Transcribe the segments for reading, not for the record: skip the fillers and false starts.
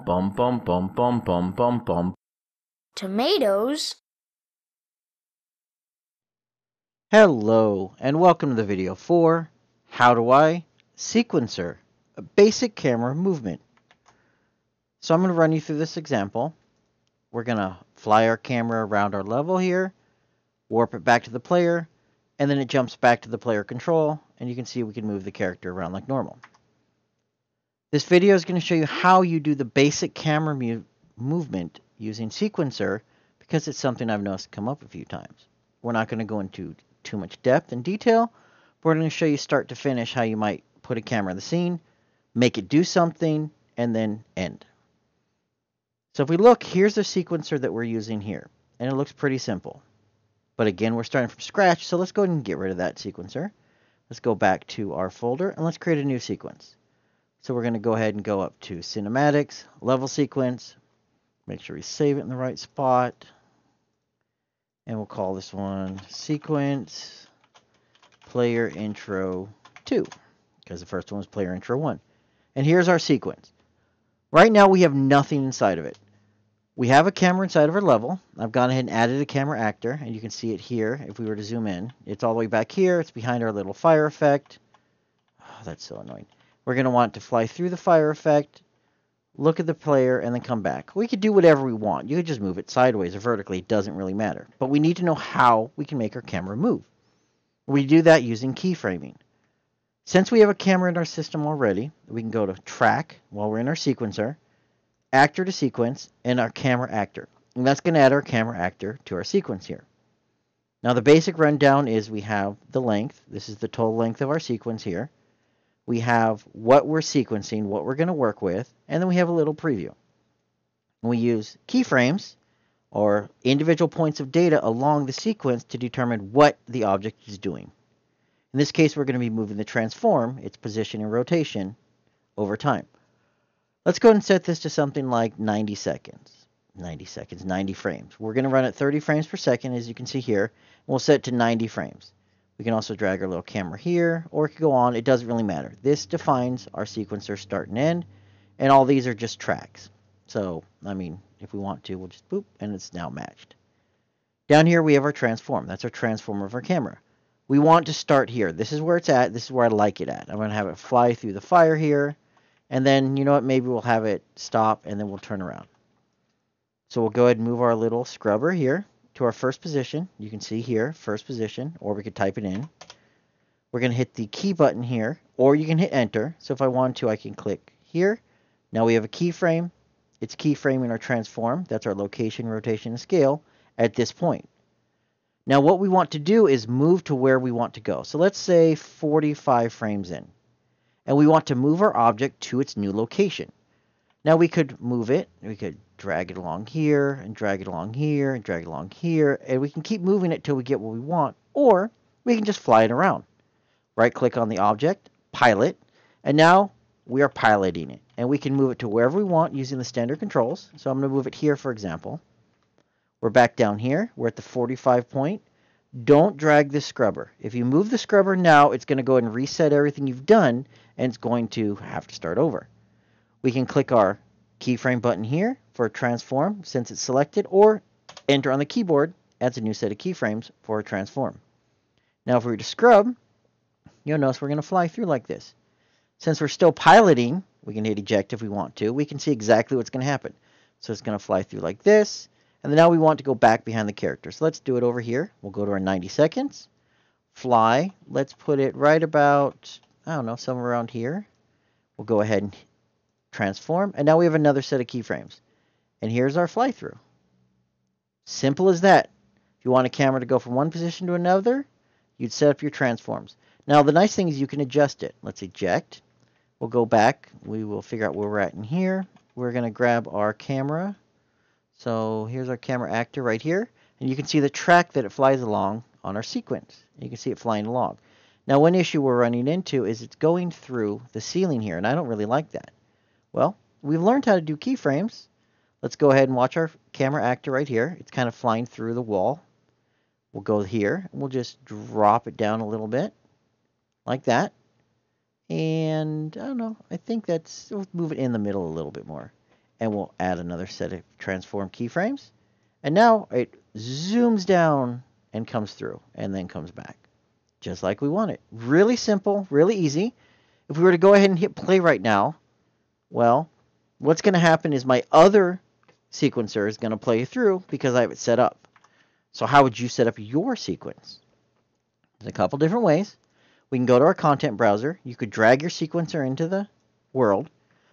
Bum bum bum bum bum bum bum. Tomatoes? Hello, and welcome to the video for How Do I Sequencer, a basic camera movement. So I'm going to run you through this example. We're going to fly our camera around our level here, warp it back to the player, and then it jumps back to the player control, and you can see we can move the character around like normal. This video is going to show you how you do the basic camera movement using Sequencer, because it's something I've noticed come up a few times. We're not going to go into too much depth and detail, but we're going to show you start to finish how you might put a camera in the scene, make it do something, and then end. So if we look, here's the sequencer that we're using here, and it looks pretty simple. But again, we're starting from scratch, so let's go ahead and get rid of that sequencer. Let's go back to our folder, and let's create a new sequence. So we're going to go ahead and go up to Cinematics, Level Sequence, make sure we save it in the right spot. And we'll call this one Sequence Player Intro 2, because the first one was Player Intro 1. And here's our sequence. Right now we have nothing inside of it. We have a camera inside of our level. I've gone ahead and added a camera actor, and you can see it here if we were to zoom in. It's all the way back here. It's behind our little fire effect. Oh, that's so annoying. We're going to want to fly through the fire effect, look at the player, and then come back. We could do whatever we want. You could just move it sideways or vertically. It doesn't really matter. But we need to know how we can make our camera move. We do that using keyframing. Since we have a camera in our system already, we can go to Track while we're in our sequencer, Actor to Sequence, and our camera actor. And that's going to add our camera actor to our sequence here. Now the basic rundown is we have the length. This is the total length of our sequence here. We have what we're sequencing, what we're going to work with, and then we have a little preview. And we use keyframes, or individual points of data along the sequence to determine what the object is doing. In this case, we're going to be moving the transform, its position and rotation, over time. Let's go ahead and set this to something like 90 seconds. 90 frames. We're going to run at 30 frames per second, as you can see here, and we'll set it to 90 frames. We can also drag our little camera here, or it could go on. It doesn't really matter. This defines our sequencer start and end, and all these are just tracks. So, I mean, if we want to, we'll just boop, and it's now matched. Down here, we have our transform. That's our transform of our camera. We want to start here. This is where it's at. This is where I like it at. I'm going to have it fly through the fire here, and then, you know what, maybe we'll have it stop, and then we'll turn around. So we'll go ahead and move our little scrubber here to our first position. You can see here, first position, or we could type it in. We're going to hit the key button here, or you can hit enter. So if I want to, I can click here. Now we have a keyframe. It's keyframing our transform. That's our location, rotation, and scale at this point. Now what we want to do is move to where we want to go. So let's say 45 frames in. And we want to move our object to its new location. Now we could move it. We could drag it along here, and drag it along here, and drag it along here, and we can keep moving it till we get what we want, or we can just fly it around. Right-click on the object, pilot, and now we are piloting it. And we can move it to wherever we want using the standard controls. So I'm going to move it here, for example. We're back down here. We're at the 45 point. Don't drag this scrubber. If you move the scrubber now, it's going to go ahead and reset everything you've done, and it's going to have to start over. We can click our keyframe button here for a transform since it's selected, or enter on the keyboard adds a new set of keyframes for a transform. Now if we were to scrub, you'll notice we're going to fly through like this. Since we're still piloting, we can hit eject if we want to. We can see exactly what's going to happen. So it's going to fly through like this, and then now we want to go back behind the character. So let's do it over here. We'll go to our 90 seconds, fly. Let's put it right about, I don't know, somewhere around here. We'll go ahead and transform, and now we have another set of keyframes. And here's our fly through. Simple as that. If you want a camera to go from one position to another, you'd set up your transforms. Now the nice thing is you can adjust it. Let's eject. We'll go back. We will figure out where we're at in here. We're going to grab our camera. So here's our camera actor right here, and you can see the track that it flies along on our sequence. You can see it flying along. Now one issue we're running into is it's going through the ceiling here, and I don't really like that. Well, we've learned how to do keyframes. Let's go ahead and watch our camera actor right here. It's kind of flying through the wall. We'll go here, and we'll just drop it down a little bit, like that. And, I don't know, I think we'll move it in the middle a little bit more. and we'll add another set of transform keyframes. And now it zooms down and comes through and then comes back, just like we want it. Really simple, really easy. If we were to go ahead and hit play right now, well, what's going to happen is my other sequencer is going to play through because I have it set up. So how would you set up your sequence? There's a couple different ways. We can go to our content browser. You could drag your sequencer into the world.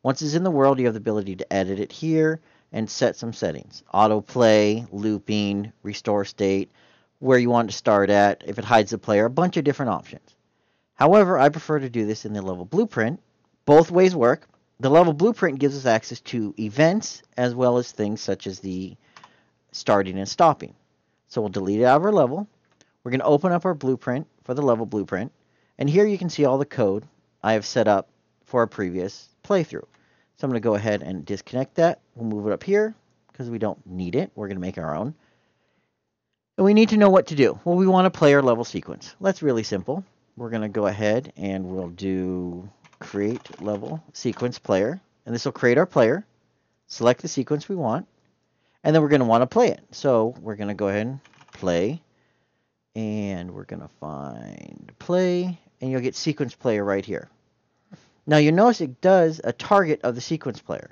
Once it's in the world, you have the ability to edit it here and set some settings. Autoplay, looping, restore state, where you want to start at, if it hides the player, a bunch of different options. However, I prefer to do this in the level blueprint. Both ways work. The level blueprint gives us access to events as well as things such as the starting and stopping. So we'll delete it out of our level. We're going to open up our blueprint for the level blueprint. And here you can see all the code I have set up for our previous playthrough. So I'm going to go ahead and disconnect that. We'll move it up here because we don't need it. We're going to make our own. And we need to know what to do. Well, we want to play our level sequence. That's really simple. We're going to go ahead and we'll do create level sequence player. And this will create our player. Select the sequence we want. And then we're going to want to play it. So we're going to go ahead and play. And we're going to find play. And you'll get sequence player right here. Now you notice it does a target of the sequence player.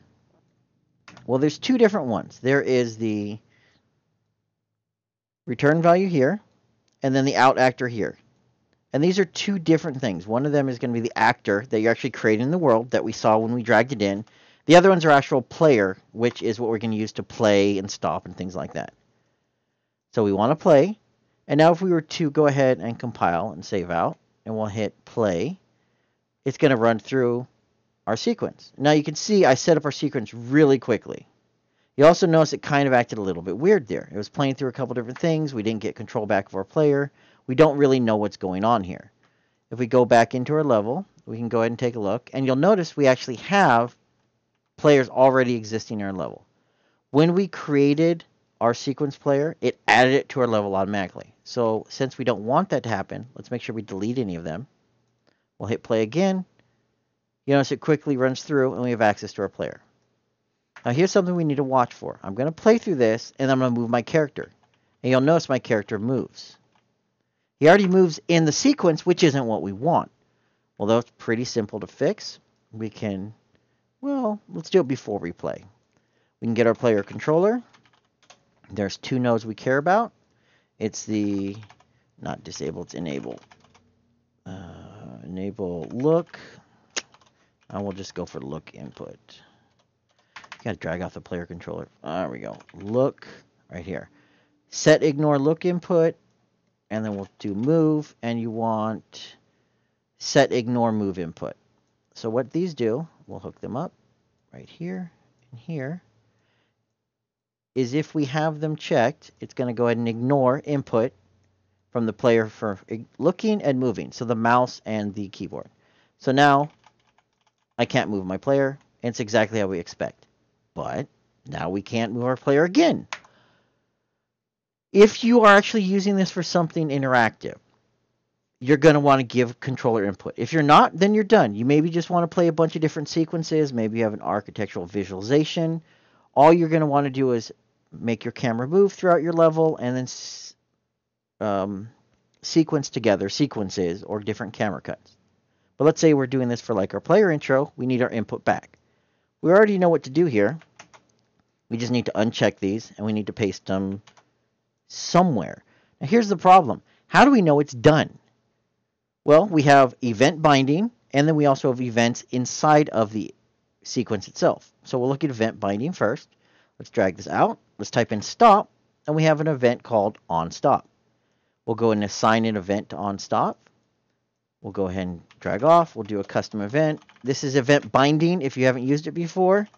Well, there's two different ones. There is the return value here, and then the out actor here. And these are two different things. One of them is going to be the actor that you're actually creating in the world that we saw when we dragged it in. The other ones are actual player, which is what we're going to use to play and stop and things like that. So we want to play. And now if we were to go ahead and compile and save out, and we'll hit play, it's going to run through our sequence. Now you can see I set up our sequence really quickly. You also notice it kind of acted a little bit weird there. It was playing through a couple different things. We didn't get control back of our player. We don't really know what's going on here. If we go back into our level, we can go ahead and take a look. And you'll notice we actually have players already existing in our level. When we created our sequence player, it added it to our level automatically. So since we don't want that to happen, let's make sure we delete any of them. We'll hit play again. You notice it quickly runs through and we have access to our player. Now here's something we need to watch for. I'm going to play through this and I'm going to move my character. And you'll notice my character moves. He already moves in the sequence, which isn't what we want. Well, that's pretty simple to fix. We can, well, let's do it before we play. We can get our player controller. There's two nodes we care about. It's the, not disable, it's enable. Enable look. And we'll just go for look input. You gotta drag off the player controller. There we go. Look right here. Set ignore look input. And then we'll do move. And you want set ignore move input. So what these do, we'll hook them up right here and here, is if we have them checked, it's going to go ahead and ignore input from the player for looking and moving. So the mouse and the keyboard. So now I can't move my player. And it's exactly how we expect. But now we can't move our player again. If you are actually using this for something interactive, you're going to want to give controller input. If you're not, then you're done. You maybe just want to play a bunch of different sequences. Maybe you have an architectural visualization. All you're going to want to do is make your camera move throughout your level and then sequence together sequences or different camera cuts. But let's say we're doing this for like our player intro. We need our input back. We already know what to do here. We just need to uncheck these and we need to paste them somewhere. Now here's the problem. How do we know it's done? Well, we have event binding and then we also have events inside of the sequence itself. So we'll look at event binding first. Let's drag this out. Let's type in stop and we have an event called onStop. We'll go and assign an event to onStop. We'll go ahead and drag off. We'll do a custom event. This is event binding. If you haven't used it before,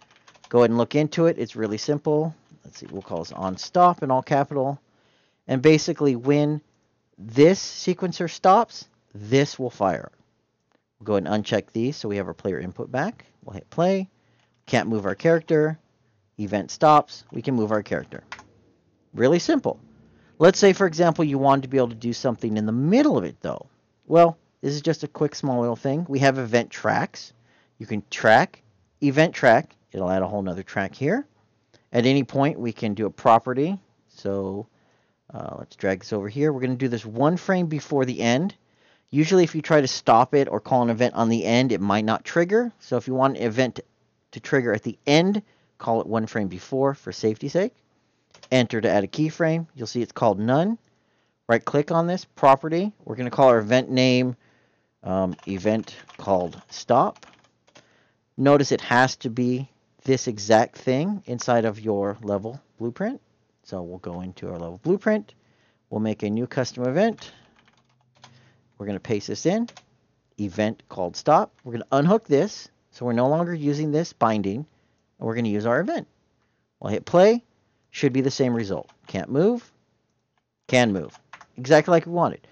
go ahead and look into it. It's really simple. Let's see, we'll call this onStop in all capital. And basically when this sequencer stops, this will fire. We'll go ahead and uncheck these so we have our player input back. We'll hit play. Can't move our character. Event stops. We can move our character. Really simple. Let's say, for example, you wanted to be able to do something in the middle of it, though. Well, this is just a quick small little thing. We have event tracks. You can track, event track. It'll add a whole nother track here. At any point, we can do a property. So let's drag this over here. We're going to do this one frame before the end. Usually, if you try to stop it or call an event on the end, it might not trigger. So if you want an event to trigger at the end, call it one frame before for safety's sake. Enter to add a keyframe. You'll see it's called none. Right-click on this, property. We're going to call our event name event called stop. Notice it has to be this exact thing inside of your level blueprint. So we'll go into our level blueprint. We'll make a new custom event. We're going to paste this in. Event called stop. We're going to unhook this. So we're no longer using this binding. And we're going to use our event. We'll hit play. Should be the same result. Can't move. Can move. Exactly like we wanted.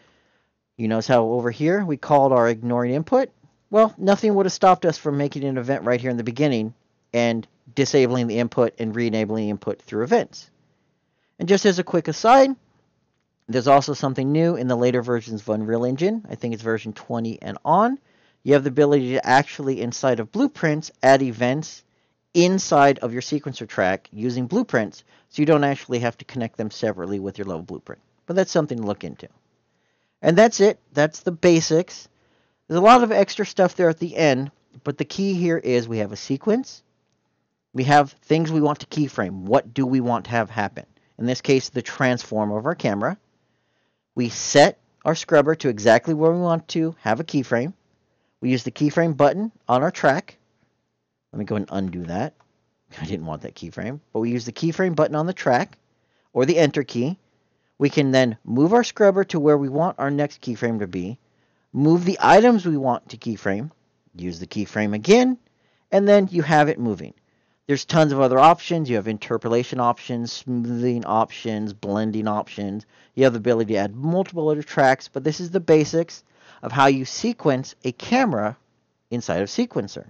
You notice how over here we called our ignoring input? Well, nothing would have stopped us from making an event right here in the beginning and disabling the input and re-enabling input through events. And just as a quick aside, there's also something new in the later versions of Unreal Engine. I think it's version 20 and on. You have the ability to actually, inside of blueprints, add events inside of your sequencer track using blueprints, so you don't actually have to connect them separately with your level blueprint. But that's something to look into. And that's it. That's the basics. There's a lot of extra stuff there at the end, but the key here is we have a sequence. We have things we want to keyframe. What do we want to have happen? In this case, the transform of our camera. We set our scrubber to exactly where we want to have a keyframe. We use the keyframe button on our track. Let me go and undo that. I didn't want that keyframe. But we use the keyframe button on the track or the enter key. We can then move our scrubber to where we want our next keyframe to be. Move the items we want to keyframe. Use the keyframe again. And then you have it moving. There's tons of other options. You have interpolation options, smoothing options, blending options. You have the ability to add multiple other tracks. But this is the basics of how you sequence a camera inside of Sequencer.